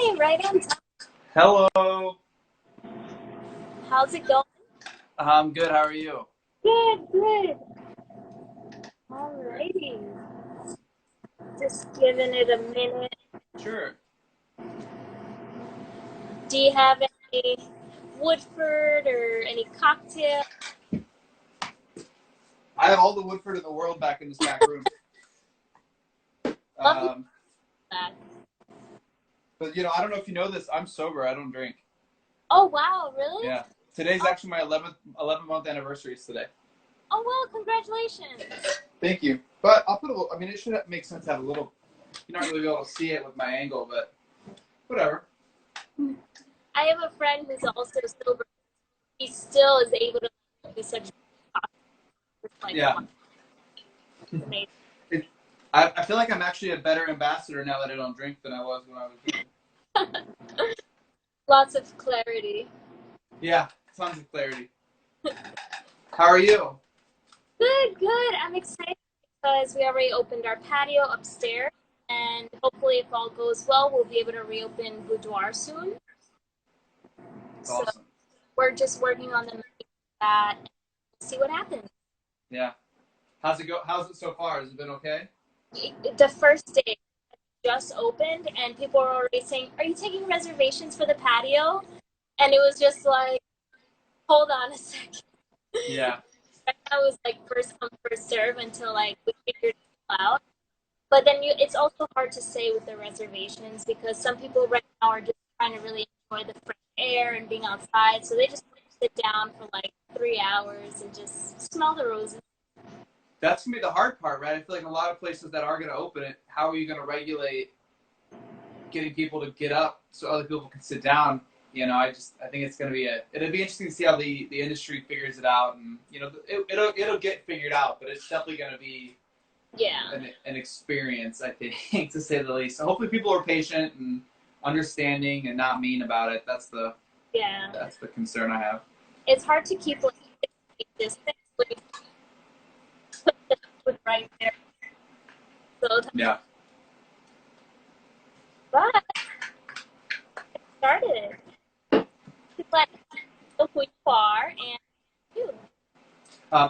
Hey, right on time. Hello. How's it going? I'm good. How are you? Good, good. Alrighty. Just giving it a minute. Sure. Do you have any Woodford or any cocktail? I have all the Woodford in the world back in this back room. Love Um, that. but I don't know if you know this. I'm sober. I don't drink. Oh, wow, really? Yeah. Today's Oh, actually my 11th month anniversary is today. oh wow, congratulations. Thank you. But I'll put a little. I mean, it should make sense to have a little. You're not really be able to see it with my angle, but whatever. I have a friend who's also sober. He still is able to do such like Yeah. one. Amazing. It, I feel like I'm actually a better ambassador now that I don't drink than I was when I was drinking. Lots of clarity. Yeah. Tons of clarity. How are you? Good, good. I'm excited because we already opened our patio upstairs, and hopefully, if all goes well, we'll be able to reopen boudoir soon. So Awesome. we're just working on the menu for that and see what happens. Yeah. How's it go? How's it so far? Has it been okay? The first day just opened, and people were already saying, "Are you taking reservations for the patio?" And it was just like, "Hold on a second." Yeah. Right now, it was like first come, first serve until like we figured it out. But then it's also hard to say with the reservations because some people right now are just trying to really enjoy the fresh air and being outside. So they just sit down for like 3 hours and just smell the roses. That's gonna be the hard part, right? I feel like a lot of places that are gonna open it, how are you gonna regulate getting people to get up so other people can sit down? I think it's gonna be it'll be interesting to see how the industry figures it out, and it'll get figured out, but it's definitely gonna be Yeah. an experience, I think, to say the least. So hopefully people are patient and understanding and not mean about it. Yeah. That's the concern I have. It's hard to keep like distance with the food right there. So, Yeah. but it started. Let us know who you are and you.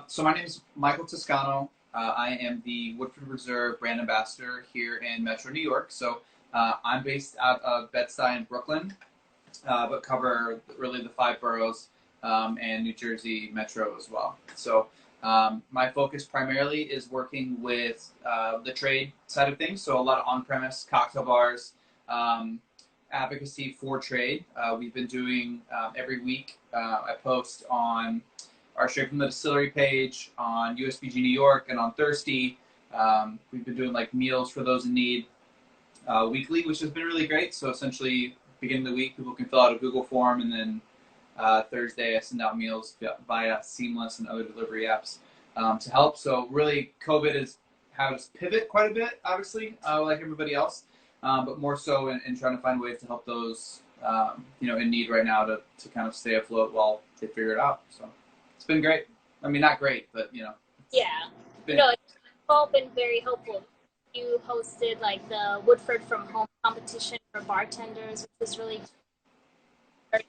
So my name is Michael Toscano. I am the Woodford Reserve brand ambassador here in Metro New York. So I'm based out of Bed-Stuy in Brooklyn, but cover really the five boroughs and New Jersey Metro as well. So my focus primarily is working with the trade side of things. So a lot of on-premise cocktail bars, advocacy for trade. We've been doing every week. I post on our Straight from the Distillery page, on USBG New York, and on Thirsty. We've been doing like meals for those in need weekly, which has been really great. So essentially, beginning of the week, people can fill out a Google form, and then Thursday I send out meals via Seamless and other delivery apps to help. So really, COVID has had us pivot quite a bit, obviously, like everybody else, but more so in trying to find ways to help those in need right now to kind of stay afloat while they figure it out. So it's been great. I mean, not great, but Yeah. been, No, it's all been very helpful. You hosted like the Woodford from Home competition for bartenders, which was really very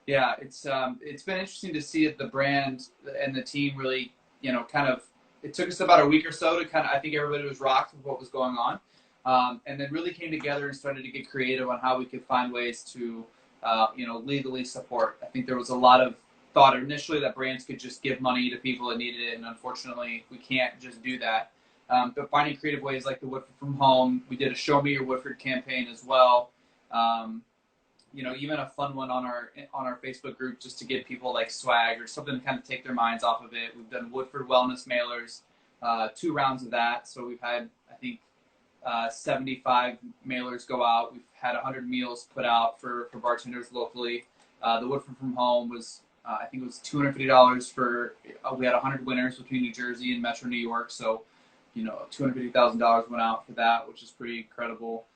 yeah, it's been interesting to see the brand and the team really, kind of. It took us about a week or so to kind of. I think everybody was rocked with what was going on, and then really came together and started to get creative on how we could find ways to, legally support. I think there was a lot of thought initially that brands could just give money to people that needed it, and unfortunately, we can't just do that. But finding creative ways like the Woodford from Home, we did a Show Me Your Woodford campaign as well. Even a fun one on our Facebook group just to give people like swag or something to kind of take their minds off of it. We've done Woodford Wellness mailers, 2 rounds of that. So we've had, I think, 75 mailers go out. We've had 100 meals put out for bartenders locally. The Woodford from Home was, I think it was $250 for, we had 100 winners between New Jersey and Metro New York. So, $250,000 went out for that, which is pretty incredible.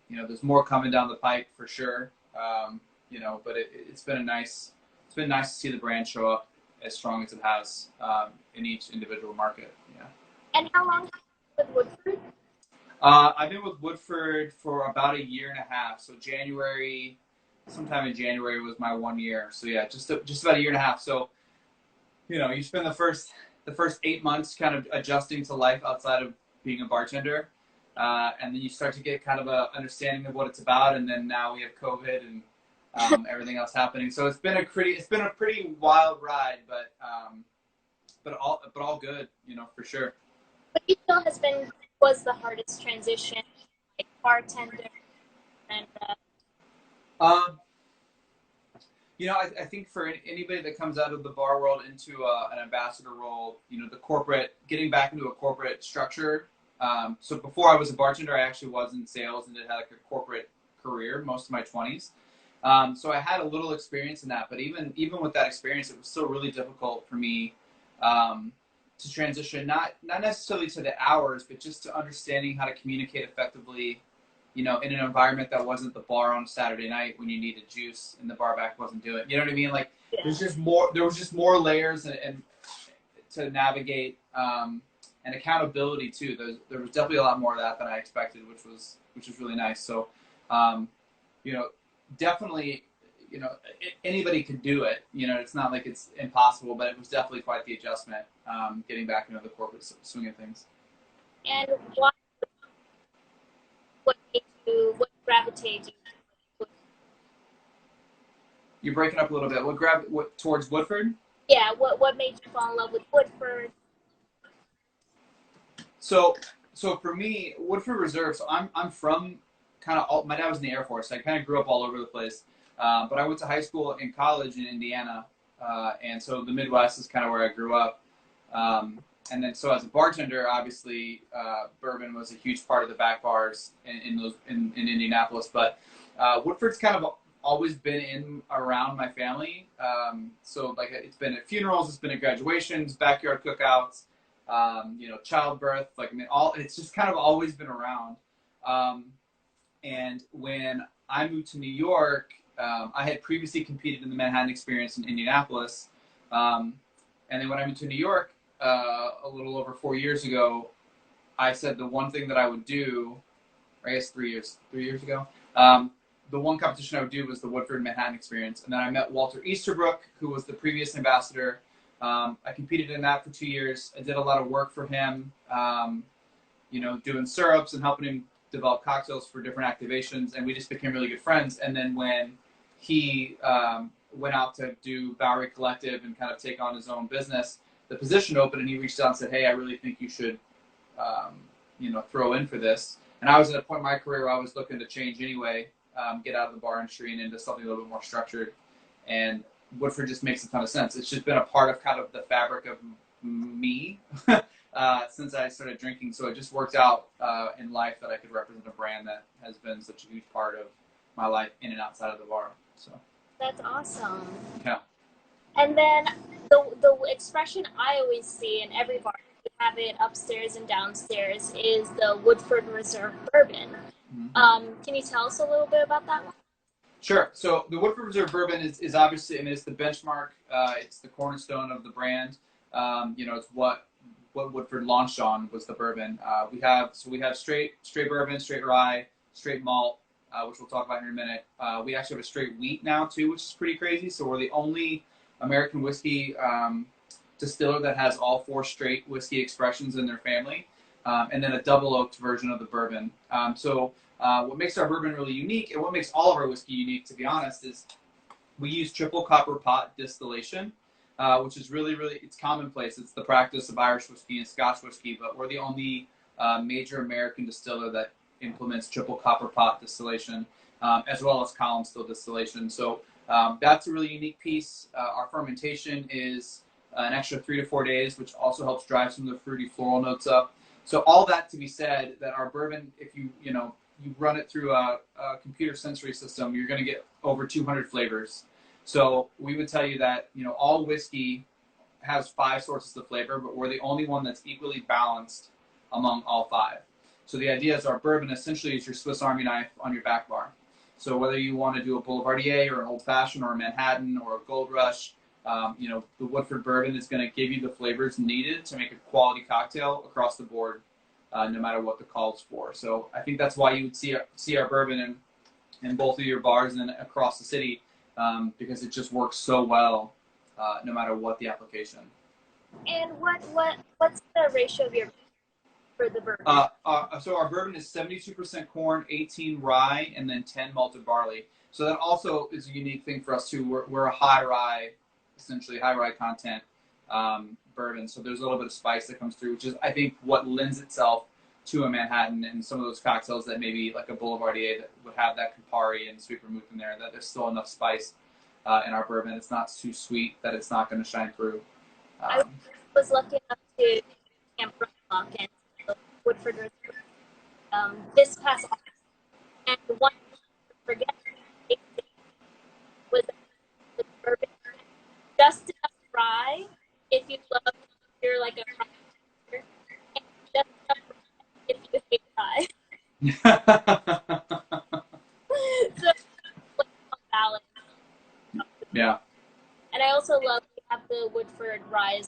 There's more coming down the pipe for sure. But it's been it's been nice to see the brand show up as strong as it has in each individual market. Yeah. And how long have you been with Woodford? I've been with Woodford for about a year and a half. So January, sometime in January was my 1 year. So yeah, just about a year and a half. So you spend the first 8 months kind of adjusting to life outside of being a bartender, and then you start to get kind of a understanding of what it's about. And then now we have COVID and everything else happening. So it's been a pretty wild ride, but all good, for sure. What do you feel was the hardest transition, like bartender and Um, I think for anybody that comes out of the bar world into an ambassador role, getting back into a corporate structure. So before I was a bartender, I actually was in sales and did have like a corporate career most of my 20s. So I had a little experience in that, but even with that experience, it was still really difficult for me to transition, not necessarily to the hours, but just to understanding how to communicate effectively, in an environment that wasn't the bar on a Saturday night when you needed juice and the bar back wasn't doing it. You know what I mean? Like yeah. there was just more layers and to navigate, and accountability too. There was definitely a lot more of that than I expected, which was really nice. So, um, you know, definitely, anybody could do it. It's not like it's impossible, but it was definitely quite the adjustment, getting back into the corporate swing of things. And what gravitated you to You're breaking up a little bit. What towards Woodford? yeah, what made you fall in love with Woodford? So, so for me, Woodford Reserve. So I'm from kind of all. My dad was in the Air Force. So I kind of grew up all over the place. But I went to high school and college in Indiana, and so the Midwest is kind of where I grew up. And then so as a bartender, obviously, bourbon was a huge part of the back bars in Indianapolis. But Woodford's kind of always been in around my family. So like it's been at funerals, it's been at graduations, backyard cookouts, childbirth. Like I mean, all it's just kind of always been around. Um, and when I moved to New York, I had previously competed in the Manhattan Experience in Indianapolis. Um, and then when I moved to New York a little over 4 years ago, I said the one thing that I would do, or I guess 3 years ago, the one competition I would do was the Woodford Manhattan Experience. And then I met Walter Easterbrook, who was the previous ambassador. I competed in that for 2 years. I did a lot of work for him, doing syrups and helping him develop cocktails for different activations. And we just became really good friends. And then when he went out to do Bowery Collective and kind of take on his own business, the position opened and he reached out and said, "Hey, I really think you should, throw in for this." And I was at a point in my career where I was looking to change anyway, get out of the bar industry and into something a little bit more structured. And Woodford just makes a ton of sense. It's just been a part of kind of the fabric of me since I started drinking. So it just worked out in life that I could represent a brand that has been such a huge part of my life in and outside of the bar. So That's awesome. yeah. And then the expression I always see in every bar, we have it upstairs and downstairs, is the Woodford Reserve Bourbon. Mhm. Can you tell us a little bit about that one? Sure. So the Woodford Reserve Bourbon is obviously, I mean, it's the benchmark. It's the cornerstone of the brand. It's what Woodford launched on was the bourbon. We have straight bourbon, straight rye, straight malt, which we'll talk about here in a minute. We actually have a straight wheat now too, which is pretty crazy. So we're the only American whiskey distiller that has all four straight whiskey expressions in their family, and then a double oaked version of the bourbon. What makes our bourbon really unique, and what makes all of our whiskey unique, to be honest, is we use triple copper pot distillation, which is really, really, it's commonplace. It's the practice of Irish whiskey and Scotch whiskey, but we're the only major American distiller that implements triple copper pot distillation, as well as column still distillation. So that's a really unique piece. Our fermentation is an extra 3 to 4 days, which also helps drive some of the fruity floral notes up. So all that to be said, that our bourbon, if you run it through a computer sensory system, you're going to get over 200 flavors. So we would tell you that all whiskey has 5 sources of flavor, but we're the only one that's equally balanced among all 5. So the idea is our bourbon essentially is your Swiss Army knife on your back bar. So whether you want to do a Boulevardier or an Old Fashioned or a Manhattan or a Gold Rush, the Woodford bourbon is going to give you the flavors needed to make a quality cocktail across the board. no matter what the call's for. So I think that's why you would see our bourbon in both of your bars and across the city, because it just works so well, no matter what the application. And what's the ratio of your for the bourbon? So our bourbon is 72% corn, 18 rye, and then 10 malted barley. So that also is a unique thing for us too. We're a high rye, essentially high rye content bourbon. So there's a little bit of spice that comes through, which is I think what lends itself to a Manhattan and some of those cocktails that maybe like a Boulevardier that would have that Campari and sweet vermouth in there. That there's still enough spice in our bourbon. It's not too sweet that it's not going to shine through. I was lucky enough to Camp Rock and Woodford Reserve this past August, and the one thing I forget was the bourbon just enough rye if you love, if you're like a rye drinker, and just enough rye if you hate rye. So like balance. Yeah. And I also love we have the Woodford rye.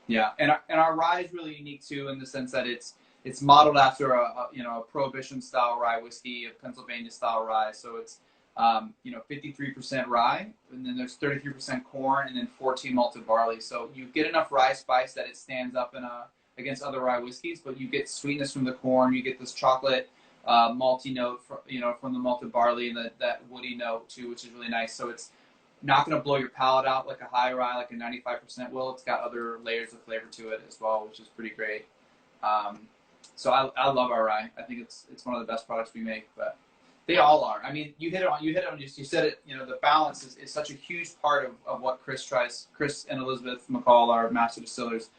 Yeah, and our rye is really unique too in the sense that it's modeled after a Prohibition style rye whiskey, a Pennsylvania style rye. So it's 53% rye, and then there's 33% corn, and then 14 malted barley. So you get enough rye spice that it stands up against other rye whiskeys, but you get sweetness from the corn. You get this chocolate malty note from the malted barley, and that woody note too, which is really nice. So it's not going to blow your palate out like a high rye, like a 95% will. It's got other layers of flavor to it as well, which is pretty great. So I love our rye. I think it's one of the best products we make, but they all are. I mean, you hit it on. You said it. The balance is such a huge part of what Chris and Elizabeth McCall, our master distillers,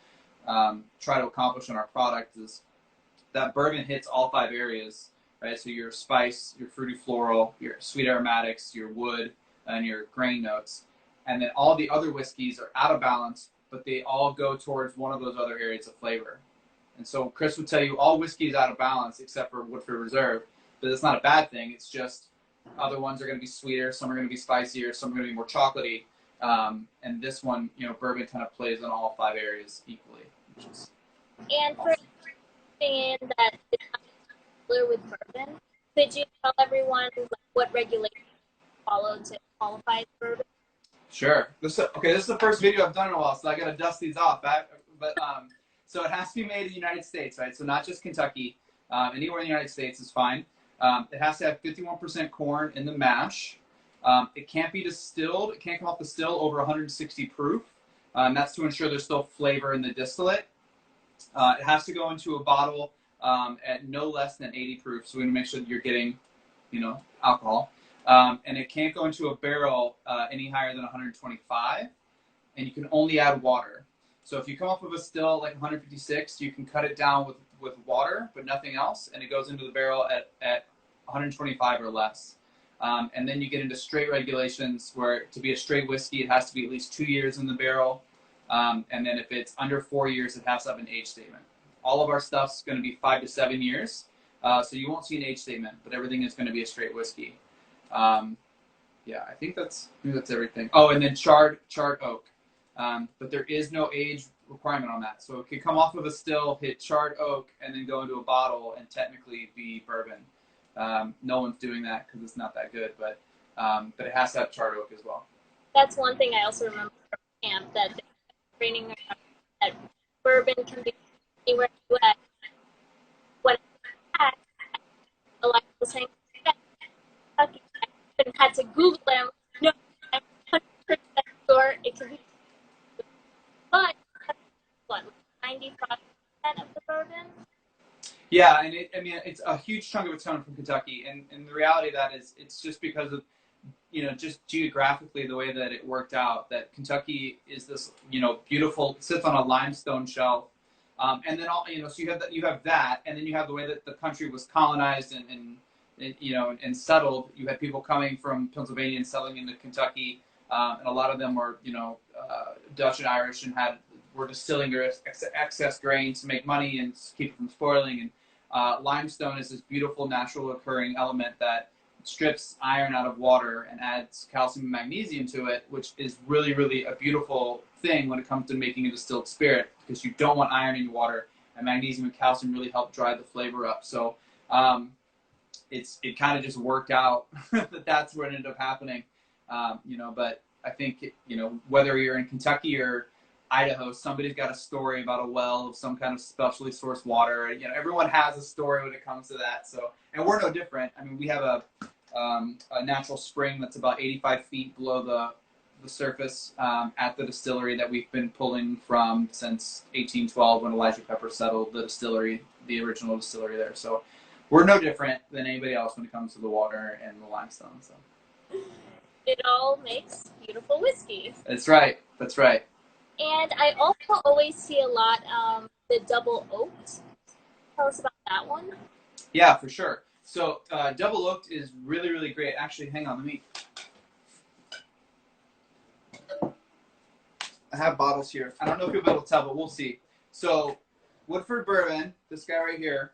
try to accomplish in our product is that bourbon hits all 5 areas, right? So your spice, your fruity floral, your sweet aromatics, your wood, and your grain notes. And then all the other whiskeys are out of balance, but they all go towards one of those other areas of flavor. And so Chris would tell you all whiskey is out of balance except for Woodford Reserve, but it's not a bad thing. It's just other ones are going to be sweeter, some are going to be spicier, some are going to be more chocolatey. And this one, bourbon kind of plays in all 5 areas equally. And for anything that is not familiar with bourbon, could you tell everyone what regulations follow to qualify as bourbon? Sure. This is the first video I've done in a while, so I got to dust these off. So it has to be made in the United States, right? So not just Kentucky. Anywhere in the United States is fine. It has to have 51% corn in the mash. It can't be distilled. It can't come off the still over 160 proof. And that's to ensure there's still flavor in the distillate. It has to go into a bottle at no less than 80 proof. So we want to make sure that you're getting, alcohol. And it can't go into a barrel any higher than 125. And you can only add water. So if you come off of a still like 156, you can cut it down with water, but nothing else. And it goes into the barrel at 125 or less. And then you get into straight regulations where to be a straight whiskey, it has to be at least 2 years in the barrel. And then if it's under 4 years, it has to have an age statement. All of our stuff's going to be 5 to 7 years. So you won't see an age statement, but everything is going to be a straight whiskey. Yeah, I think that's everything. Oh, and then charred oak. But there is no age requirement on that. So it could come off of a still, hit charred oak, and then go into a bottle and technically be bourbon. No one's doing that because it's not that good, but it has to have charred oak as well. That's one thing I also remember from camp, that training that bourbon can be anywhere in the U.S. When I a lot of people saying, Kentucky, I had to Google them. No, I'm 100% sure it can be. But what, 95% of the bourbon? Yeah, and it's a huge chunk of its own from Kentucky, and the reality of that is it's just because of just geographically the way that it worked out, that Kentucky is this beautiful, it sits on a limestone shelf, and then so you have that, and then you have the way that the country was colonized and settled. You had people coming from Pennsylvania and settling into Kentucky, and a lot of them were Dutch and Irish and were distilling their excess grain to make money and keep it from spoiling. And limestone is this beautiful natural occurring element that strips iron out of water and adds calcium and magnesium to it, which is really, really a beautiful thing when it comes to making a distilled spirit, because you don't want iron in your water, and magnesium and calcium really help drive the flavor up. So it kind of just worked out that that's what ended up happening. But I think, whether you're in Kentucky or Idaho, somebody's got a story about a well of some kind of specially sourced water. Everyone has a story when it comes to that. So, and we're no different. I mean, we have a natural spring that's about 85 feet below the surface at the distillery that we've been pulling from since 1812 when Elijah Pepper settled the distillery, the original distillery there. So we're no different than anybody else when it comes to the water and the limestone. So it all makes beautiful whiskey. That's right. That's right. And I also always see a lot the double oaked. Tell us about that one. Yeah, for sure. So double oaked is really, really great. Actually, hang on, I have bottles here. I don't know if you'll be able to tell, but we'll see. So Woodford bourbon, this guy right here.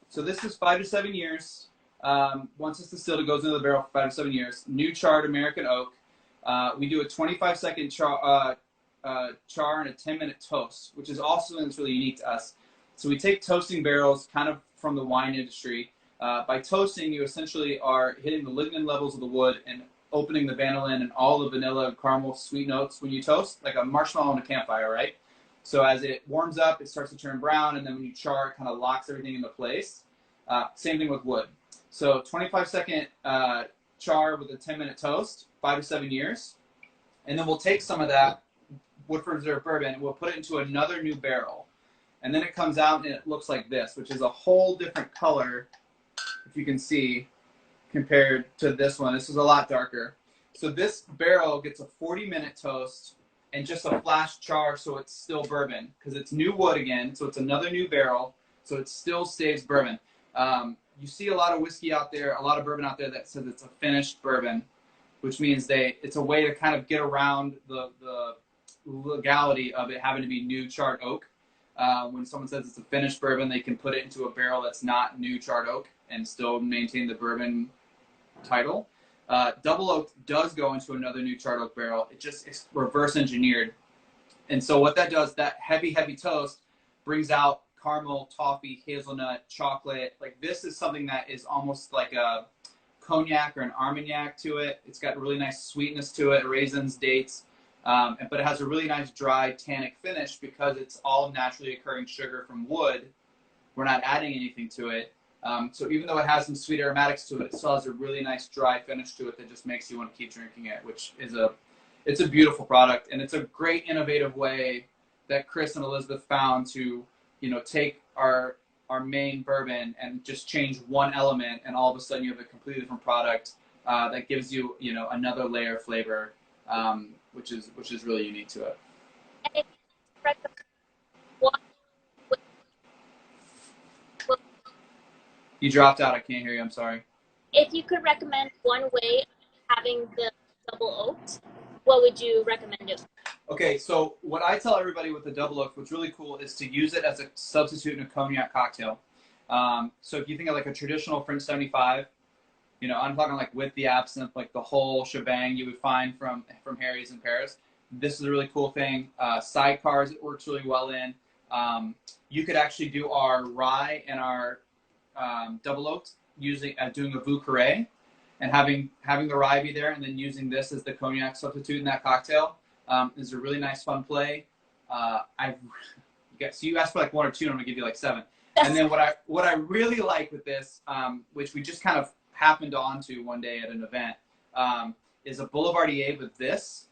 So this is 5 to 7 years. Once it's distilled, it goes into the barrel for 5 to 7 years. New charred American oak. We do a 25-second char and a 10-minute toast, which is also something that's really unique to us. So we take toasting barrels kind of from the wine industry. By toasting, you essentially are hitting the lignin levels of the wood and opening the vanillin and all the vanilla and caramel sweet notes when you toast, like a marshmallow on a campfire, right? So as it warms up, it starts to turn brown, and then when you char, it kind of locks everything into place. Same thing with wood. So 25-second char with a 10-minute toast, 5 to 7 years. And then we'll take some of that Woodford Reserve bourbon, and we'll put it into another new barrel. And then it comes out and it looks like this, which is a whole different color, if you can see, compared to this one. This is a lot darker. So this barrel gets a 40-minute toast and just a flash char, so it's still bourbon, because it's new wood again, so it's another new barrel, so it still stays bourbon. You see a lot of whiskey out there, a lot of bourbon out there that says it's a finished bourbon, which means it's a way to kind of get around the legality of it having to be new charred oak. When someone says it's a finished bourbon, they can put it into a barrel that's not new charred oak and still maintain the bourbon title. Double oak does go into another new charred oak barrel. It's reverse engineered. And so what that does, that heavy toast brings out caramel, toffee, hazelnut, chocolate. Like, this is something that is almost like a cognac or an Armagnac to it. It's got really nice sweetness to it, raisins, dates. But it has a really nice dry tannic finish because it's all naturally occurring sugar from wood. We're not adding anything to it. So even though it has some sweet aromatics to it, it still has a really nice dry finish to it that just makes you want to keep drinking it, which is it's a beautiful product. And it's a great innovative way that Chris and Elizabeth found to, take our main bourbon and just change one element, and all of a sudden you have a completely different product that gives you, another layer of flavor, which is really unique to it. And if you recommend one, You dropped out. I can't hear you. I'm sorry. if you could recommend one way of having the double oaked, what would you recommend it? Okay, so what I tell everybody with the double oak, what's really cool, is to use it as a substitute in a cognac cocktail. So if you think of like a traditional French 75, I'm talking like with the absinthe, like the whole shebang you would find from Harry's in Paris. This is a really cool thing. Sidecars, it works really well in. You could actually do our rye and our double oaked doing a Vieux Carré and having the rye be there, and then using this as the cognac substitute in that cocktail. Is a really nice fun play. So you asked for like one or two, and I'm gonna give you like 7. And then what I really like with this, which we just kind of happened onto one day at an event, is a Boulevardier with this,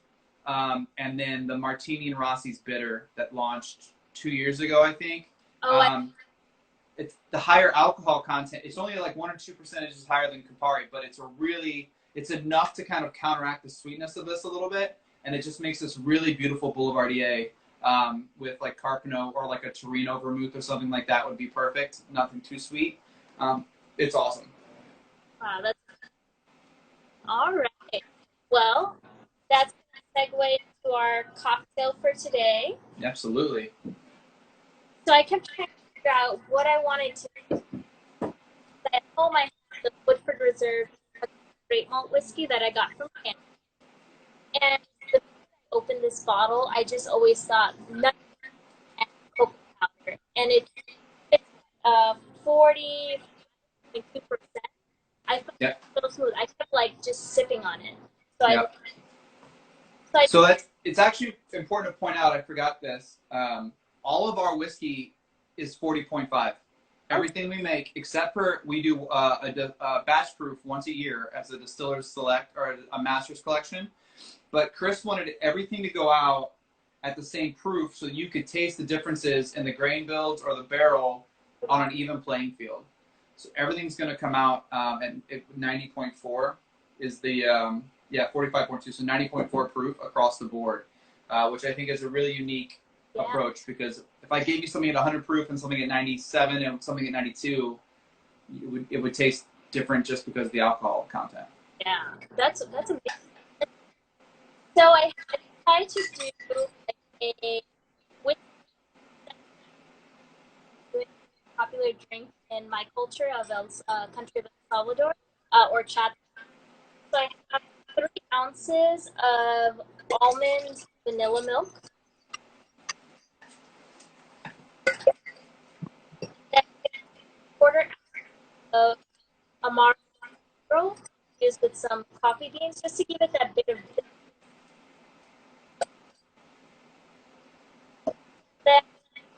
and then the Martini and Rossi's bitter that launched 2 years ago, I think. It's the higher alcohol content. It's only like 1 or 2 percentages higher than Campari, but it's enough to kind of counteract the sweetness of this a little bit. And it just makes this really beautiful Boulevardier with like Carpano or like a Torino vermouth or something like that would be perfect. Nothing too sweet. It's awesome. Wow, that's all right. Well, that's going to segue into our cocktail for today. Absolutely. So I kept trying to figure out what I wanted to do. At home, I have the Woodford Reserve straight malt whiskey that I got from Canada. And the minute I opened this bottle, I just always thought nothing and cocoa powder. And it 40.2%. I felt Yeah. so smooth. I kept like just sipping on it. So I Yeah. so I So it's actually important to point out. I forgot this. All of our whiskey is 40.5. okay. Everything we make, except for we do a batch proof once a year as a distiller's select or a master's collection. But Chris wanted everything to go out at the same proof so you could taste the differences in the grain builds or the barrel on an even playing field. So everything's going to come out at 90.4 is the, yeah, 45.2, so 90.4 proof across the board, which I think is a really unique Yeah. approach because if I gave you something at 100 proof and something at 97 and something at 92, it would taste different just because of the alcohol content. Yeah. That's amazing. So I try to do like a with popular drink in my culture of country of El Salvador, horchata. So I have 3 ounces of almond vanilla milk, then quarter of amaro used with some coffee beans just to give it that bit of. Then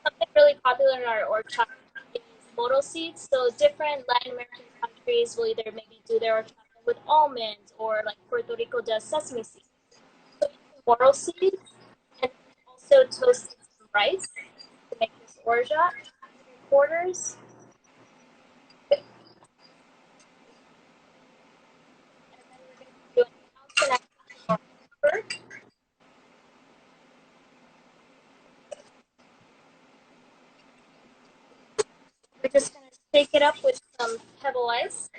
something really popular in our horchata is moro seeds. So different Latin American countries will either maybe do their horchata with almonds or like Puerto Rico does sesame seeds. So moro seeds and also toasted some rice to make this orgeat. 3/4. And then we're going to do an ounce and a half of pepper. We're just going to shake it up with some pebble ice.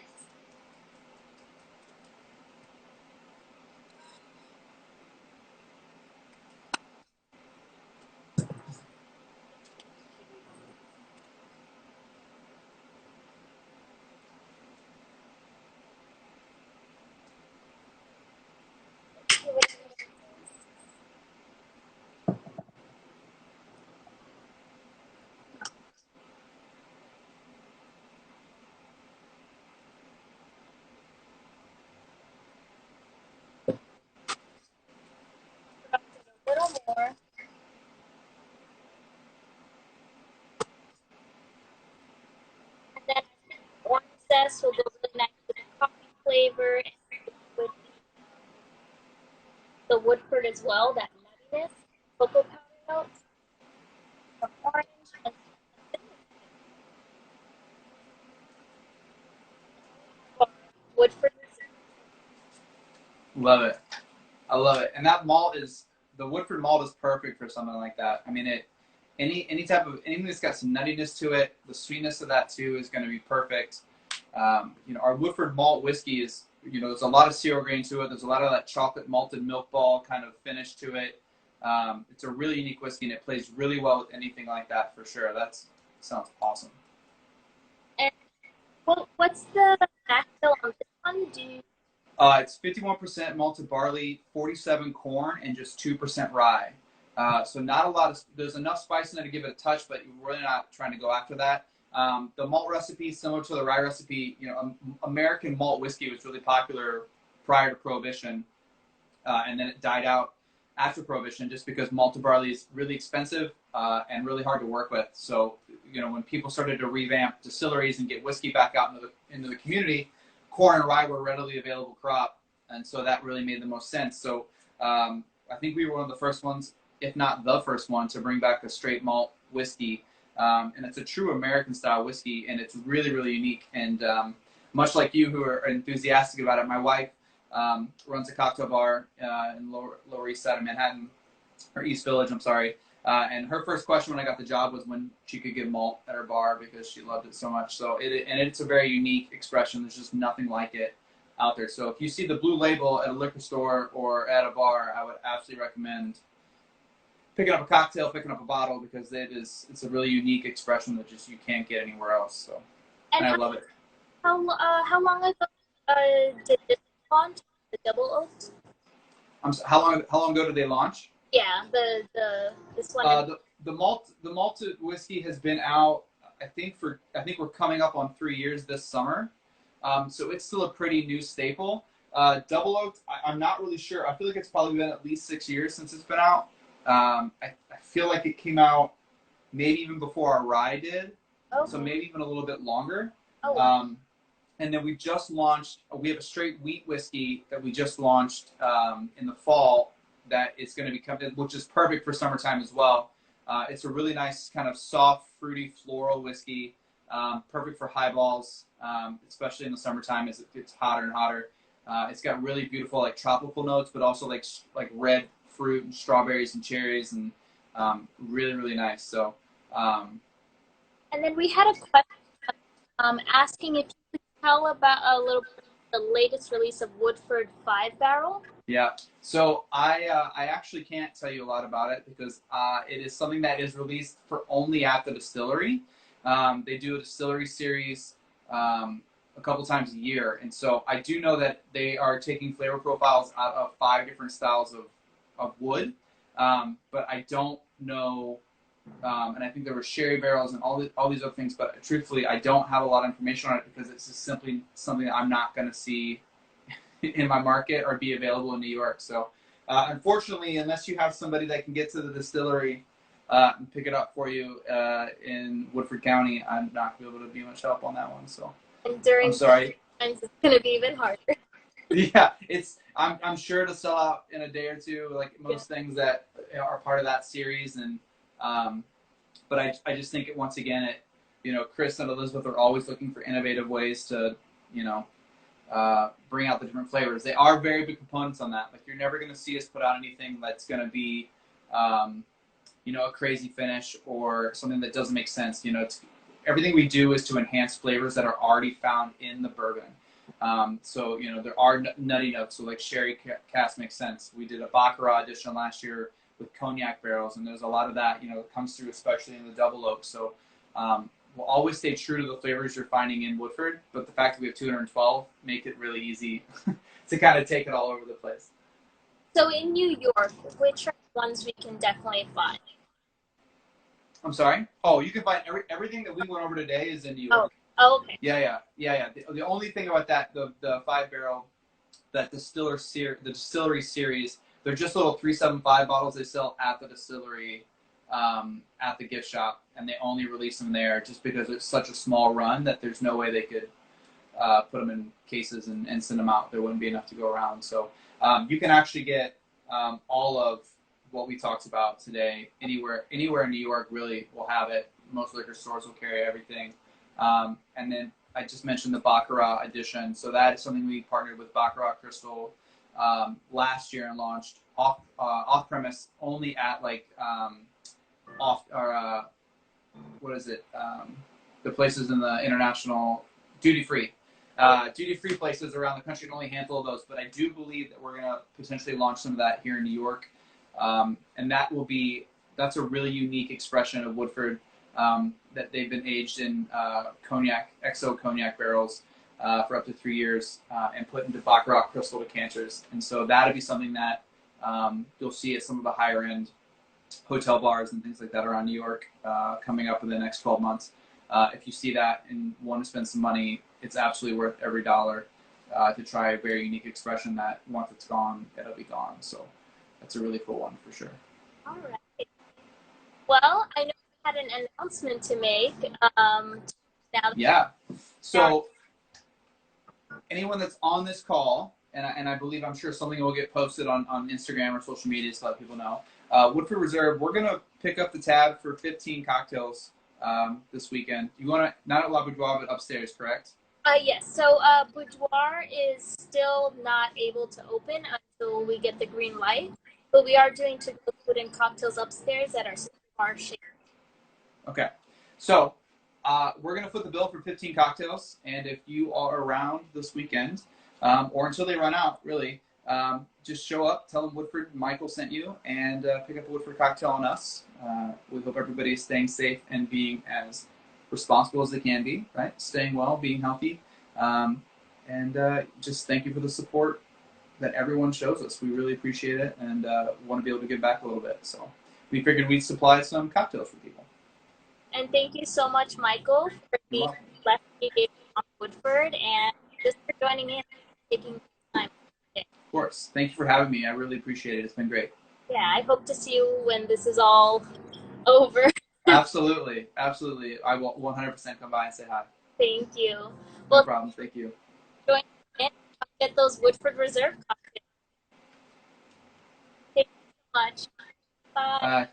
A little more. And then orange zest will go really nice with the coffee flavor and with the Woodford as well, that nuttiness, cocoa powder notes, some orange, and Woodford. Love it. I love it. And that malt is the Woodford malt is perfect for something like that. I mean, any type of anything that's got some nuttiness to it, the sweetness of that too is going to be perfect. Our Woodford malt whiskey is there's a lot of cereal grain to it. There's a lot of that chocolate malted milk ball kind of finish to it. It's a really unique whiskey and it plays really well with anything like that for sure. That sounds awesome. And what's the max fill on this one? Do you? It's 51% malted barley, 47 corn, and just 2% rye. So not a lot of, there's enough spice in there to give it a touch, but we're really not trying to go after that. The malt recipe, similar to the rye recipe, American malt whiskey was really popular prior to Prohibition, and then it died out after Prohibition just because malted barley is really expensive and really hard to work with. So, when people started to revamp distilleries and get whiskey back out into the community, corn and rye were a readily available crop, and so that really made the most sense. So I think we were one of the first ones, if not the first one, to bring back a straight malt whiskey, and it's a true American style whiskey, and it's really, really unique. And much like you, who are enthusiastic about it, my wife runs a cocktail bar in Lower East Side of Manhattan, or East Village, I'm sorry. And her first question when I got the job was when she could get malt at her bar because she loved it so much. So it's a very unique expression. There's just nothing like it out there. So if you see the blue label at a liquor store or at a bar, I would absolutely recommend picking up a cocktail, picking up a bottle because it's a really unique expression that just you can't get anywhere else. So And and I love it. how long ago did this launch? The double oaked? How long ago did they launch? Yeah, the this one. The malted whiskey has been out. I think we're coming up on 3 years this summer. So it's still a pretty new staple. Double oaked, I'm not really sure. I feel like it's probably been at least 6 years since it's been out. I feel like it came out maybe even before our rye did, so maybe even a little bit longer. And then we just launched, we have a straight wheat whiskey that we just launched in the fall that is going to be coming, which is perfect for summertime as well. It's a really nice kind of soft, fruity, floral whiskey, perfect for highballs, especially in the summertime as it gets hotter and hotter. It's got really beautiful like tropical notes, but also like red fruit and strawberries and cherries, and really, really nice. So. And then we had a question asking if you could tell about a little bit of the latest release of Woodford 5-barrel. Yeah, so I actually can't tell you a lot about it because it is something that is released for only at the distillery. They do a distillery series a couple times a year, and so I do know that they are taking flavor profiles out of 5 different styles of wood, but I don't know. And I think there were sherry barrels and all these other things, but truthfully, I don't have a lot of information on it because it's just simply something that I'm not going to see in my market or be available in New York. So, unfortunately, unless you have somebody that can get to the distillery and pick it up for you in Woodford County, I'm not going to be able to be much help on that one. So, and during I'm sorry. times, it's going to be even harder. Yeah, I'm sure it'll sell out in a day or two, like most things that are part of that series, and but I just think once again, Chris and Elizabeth are always looking for innovative ways to, bring out the different flavors. They are very big components on that. Like you're never going to see us put out anything that's going to be, a crazy finish or something that doesn't make sense. Everything we do is to enhance flavors that are already found in the bourbon. So there are nutty notes. So like sherry cask makes sense. We did a Baccarat edition last year with cognac barrels, and there's a lot of that, comes through, especially in the double oak. So we'll always stay true to the flavors you're finding in Woodford, but the fact that we have 212 make it really easy to kind of take it all over the place. So in New York, which are the ones we can definitely find? I'm sorry? Oh, you can find everything that we went over today is in New York. Oh, okay. Yeah. The only thing about that, the 5-barrel, that the distillery series, they're just little 375 bottles they sell at the distillery, at the gift shop, and they only release them there just because it's such a small run that there's no way they could put them in cases and send them out. There wouldn't be enough to go around. So you can actually get all of what we talked about today anywhere in New York. Really will have it. Most liquor stores will carry everything. And then I just mentioned the Baccarat edition. So that is something we partnered with Baccarat Crystal last year and launched off premise only at the places in the international duty free places around the country, and only a handful of those. But I do believe that we're going to potentially launch some of that here in New York, and that's a really unique expression of Woodford, that they've been aged in XO cognac barrels for up to 3 years and put into Baccarat Crystal decanters. And so that'll be something that you'll see at some of the higher end hotel bars and things like that around New York coming up in the next 12 months. If you see that and want to spend some money, it's absolutely worth every dollar to try a very unique expression that once it's gone, it'll be gone. So that's a really cool one for sure. All right. Well, I know you had an announcement to make. So anyone that's on this call, and I believe, I'm sure something will get posted on Instagram or social media to let people know. Woodford Reserve, we're going to pick up the tab for 15 cocktails this weekend. You want to, not at La Boudoir, but upstairs, correct? Yes. So Boudoir is still not able to open until we get the green light, but we are doing to-go food and cocktails upstairs at our bar share. Okay. So we're going to foot the bill for 15 cocktails, and if you are around this weekend, or until they run out, really, just show up, tell them Woodford Michael sent you, and pick up a Woodford cocktail on us. We hope everybody is staying safe and being as responsible as they can be, right? Staying well, being healthy, and just thank you for the support that everyone shows us. We really appreciate it, and want to be able to give back a little bit. So we figured we'd supply some cocktails for people. And thank you so much, Michael, for You're the welcome. lesson you gave on Woodford and just for joining in, taking time. Of course. Thank you for having me. I really appreciate it. It's been great. Yeah, I hope to see you when this is all over. Absolutely. Absolutely. I will 100% come by and say hi. Thank you. No Well, problem. Thank you. join in. Come get those Woodford Reserve cocktails. Thank you so much. Bye. Bye.